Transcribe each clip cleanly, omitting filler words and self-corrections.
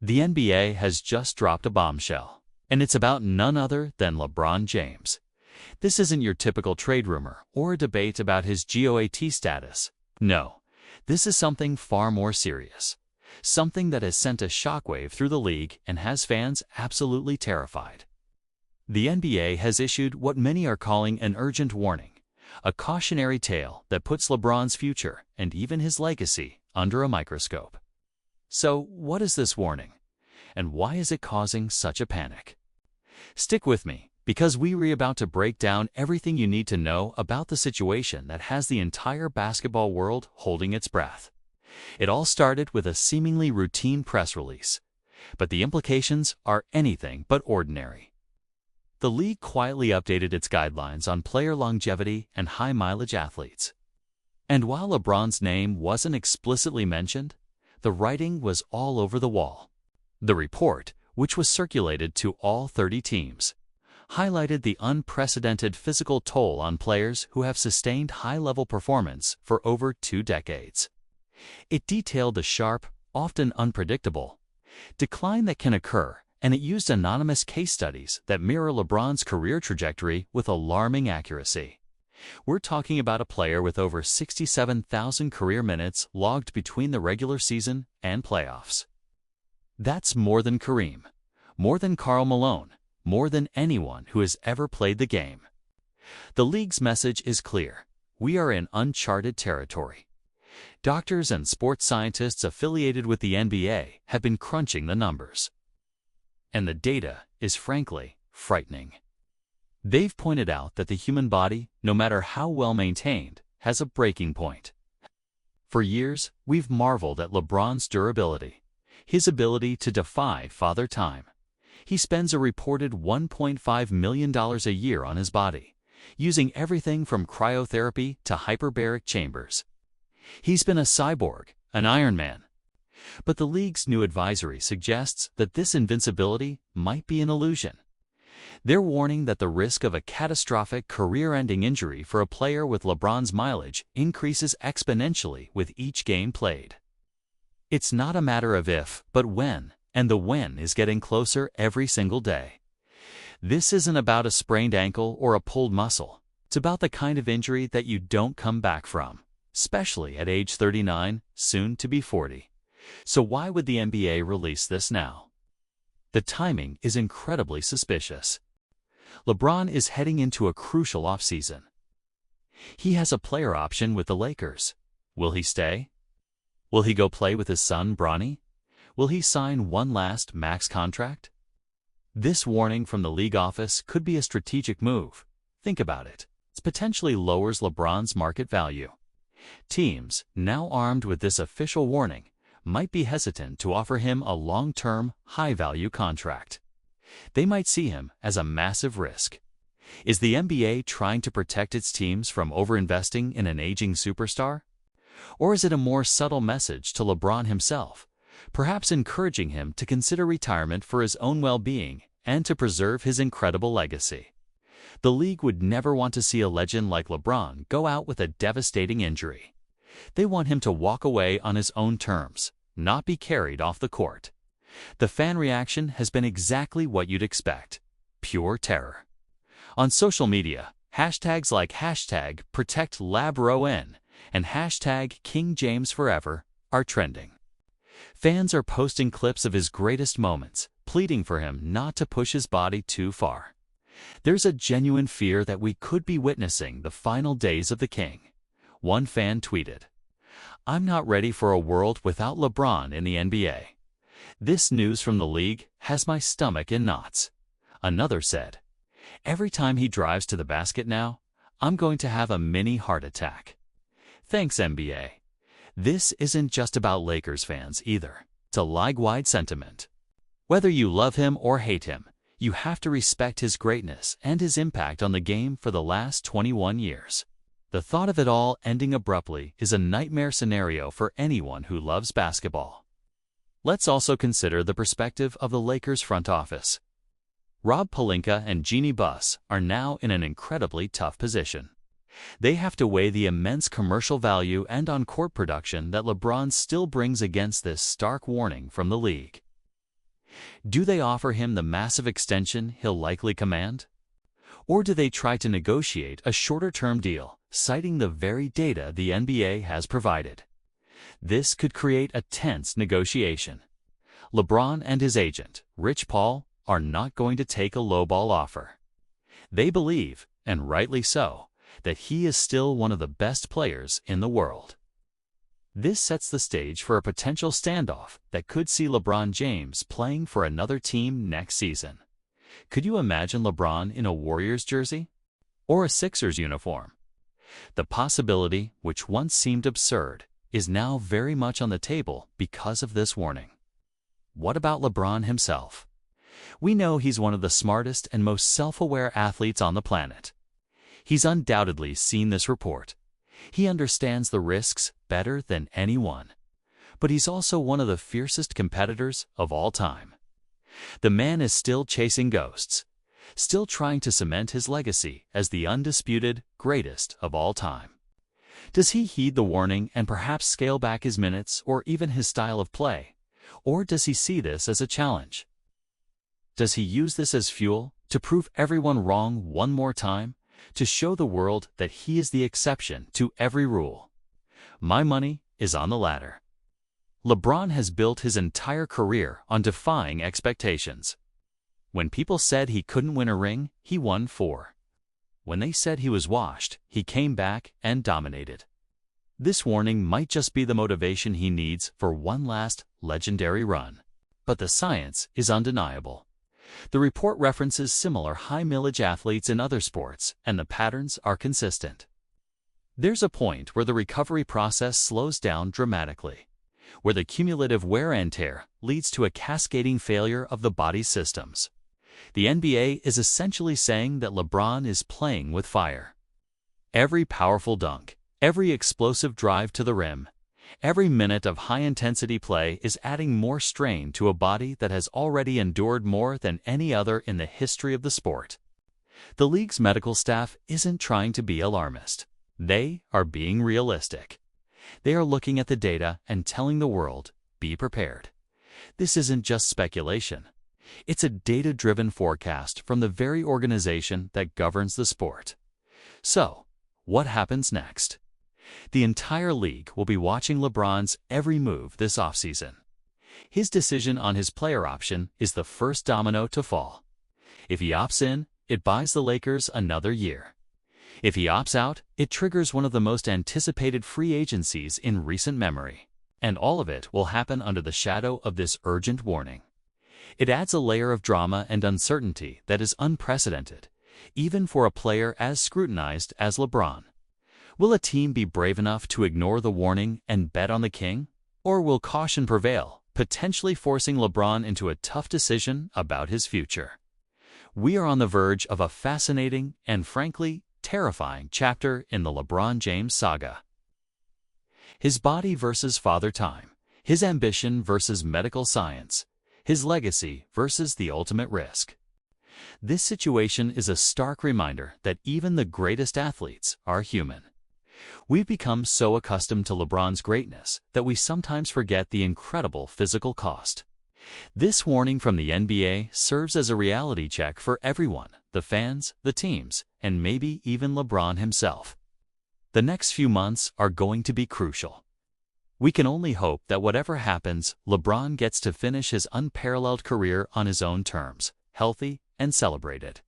The NBA has just dropped a bombshell, and it's about none other than LeBron James. This isn't your typical trade rumor or a debate about his GOAT status. No, this is something far more serious. Something that has sent a shockwave through the league and has fans absolutely terrified. The NBA has issued what many are calling an urgent warning, a cautionary tale that puts LeBron's future and even his legacy under a microscope. So, what is this warning? And why is it causing such a panic? Stick with me, because we're about to break down everything you need to know about the situation that has the entire basketball world holding its breath. It all started with a seemingly routine press release, but the implications are anything but ordinary. The league quietly updated its guidelines on player longevity and high-mileage athletes. And while LeBron's name wasn't explicitly mentioned, the writing was all over the wall. The report, which was circulated to all 30 teams, highlighted the unprecedented physical toll on players who have sustained high-level performance for over 2 decades. It detailed the sharp, often unpredictable, decline that can occur, and it used anonymous case studies that mirror LeBron's career trajectory with alarming accuracy. We're talking about a player with over 67,000 career minutes logged between the regular season and playoffs. That's more than Kareem, more than Karl Malone, more than anyone who has ever played the game. The league's message is clear. We are in uncharted territory. Doctors and sports scientists affiliated with the NBA have been crunching the numbers. And the data is frankly frightening. They've pointed out that the human body, no matter how well maintained, has a breaking point. For years, we've marveled at LeBron's durability, his ability to defy Father Time. He spends a reported $1.5 million a year on his body, using everything from cryotherapy to hyperbaric chambers. He's been a cyborg, an Iron Man. But the league's new advisory suggests that this invincibility might be an illusion. They're warning that the risk of a catastrophic career-ending injury for a player with LeBron's mileage increases exponentially with each game played. It's not a matter of if, but when, and the when is getting closer every single day. This isn't about a sprained ankle or a pulled muscle. It's about the kind of injury that you don't come back from, especially at age 39, soon to be 40. So why would the NBA release this now? The timing is incredibly suspicious. LeBron is heading into a crucial offseason. He has a player option with the Lakers. Will he stay? Will he go play with his son, Bronny? Will he sign one last max contract? This warning from the league office could be a strategic move. Think about it. It potentially lowers LeBron's market value. Teams, now armed with this official warning, might be hesitant to offer him a long-term, high-value contract. They might see him as a massive risk. Is the NBA trying to protect its teams from overinvesting in an aging superstar? Or is it a more subtle message to LeBron himself, perhaps encouraging him to consider retirement for his own well-being and to preserve his incredible legacy? The league would never want to see a legend like LeBron go out with a devastating injury. They want him to walk away on his own terms, not be carried off the court. The fan reaction has been exactly what you'd expect: pure terror. On social media, hashtags like #ProtectLabRoN and #KingJamesForever are trending. Fans are posting clips of his greatest moments, pleading for him not to push his body too far. There's a genuine fear that we could be witnessing the final days of the King. One fan tweeted, "I'm not ready for a world without LeBron in the NBA. This news from the league has my stomach in knots." Another said, "Every time he drives to the basket now, I'm going to have a mini heart attack." Thanks, NBA. This isn't just about Lakers fans either. It's a league-wide sentiment. Whether you love him or hate him, you have to respect his greatness and his impact on the game for the last 21 years. The thought of it all ending abruptly is a nightmare scenario for anyone who loves basketball. Let's also consider the perspective of the Lakers front office. Rob Pelinka and Jeannie Buss are now in an incredibly tough position. They have to weigh the immense commercial value and on-court production that LeBron still brings against this stark warning from the league. Do they offer him the massive extension he'll likely command? Or do they try to negotiate a shorter-term deal, citing the very data the NBA has provided? This could create a tense negotiation. LeBron and his agent, Rich Paul, are not going to take a lowball offer. They believe, and rightly so, that he is still one of the best players in the world. This sets the stage for a potential standoff that could see LeBron James playing for another team next season. Could you imagine LeBron in a Warriors jersey? Or a Sixers uniform? The possibility, which once seemed absurd, is now very much on the table because of this warning. What about LeBron himself? We know he's one of the smartest and most self-aware athletes on the planet. He's undoubtedly seen this report. He understands the risks better than anyone. But he's also one of the fiercest competitors of all time. The man is still chasing ghosts, still trying to cement his legacy as the undisputed greatest of all time. Does he heed the warning and perhaps scale back his minutes or even his style of play? Or does he see this as a challenge? Does he use this as fuel to prove everyone wrong one more time, to show the world that he is the exception to every rule? My money is on the latter. LeBron has built his entire career on defying expectations. When people said he couldn't win a ring, he won 4. When they said he was washed, he came back and dominated. This warning might just be the motivation he needs for one last legendary run. But the science is undeniable. The report references similar high-millage athletes in other sports, and the patterns are consistent. There's a point where the recovery process slows down dramatically, where the cumulative wear and tear leads to a cascading failure of the body's systems. The NBA is essentially saying that LeBron is playing with fire. Every powerful dunk, every explosive drive to the rim, every minute of high-intensity play is adding more strain to a body that has already endured more than any other in the history of the sport. The league's medical staff isn't trying to be alarmist. They are being realistic. They are looking at the data and telling the world, be prepared. This isn't just speculation. It's a data-driven forecast from the very organization that governs the sport. So, what happens next? The entire league will be watching LeBron's every move this offseason. His decision on his player option is the first domino to fall. If he opts in, it buys the Lakers another year. If he opts out, it triggers one of the most anticipated free agencies in recent memory. And all of it will happen under the shadow of this urgent warning. It adds a layer of drama and uncertainty that is unprecedented, even for a player as scrutinized as LeBron. Will a team be brave enough to ignore the warning and bet on the king? Or will caution prevail, potentially forcing LeBron into a tough decision about his future? We are on the verge of a fascinating and, frankly, terrifying chapter in the LeBron James saga. His body versus father time, his ambition versus medical science, his legacy versus the ultimate risk. This situation is a stark reminder that even the greatest athletes are human. We've become so accustomed to LeBron's greatness that we sometimes forget the incredible physical cost. This warning from the NBA serves as a reality check for everyone, the fans, the teams, and maybe even LeBron himself. The next few months are going to be crucial. We can only hope that whatever happens, LeBron gets to finish his unparalleled career on his own terms, healthy and celebrated.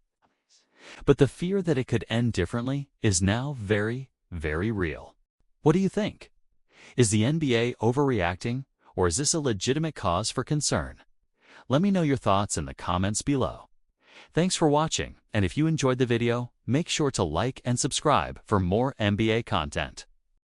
But the fear that it could end differently is now very, very real. What do you think? Is the NBA overreacting, or is this a legitimate cause for concern? Let me know your thoughts in the comments below. Thanks for watching, and if you enjoyed the video, make sure to like and subscribe for more NBA content.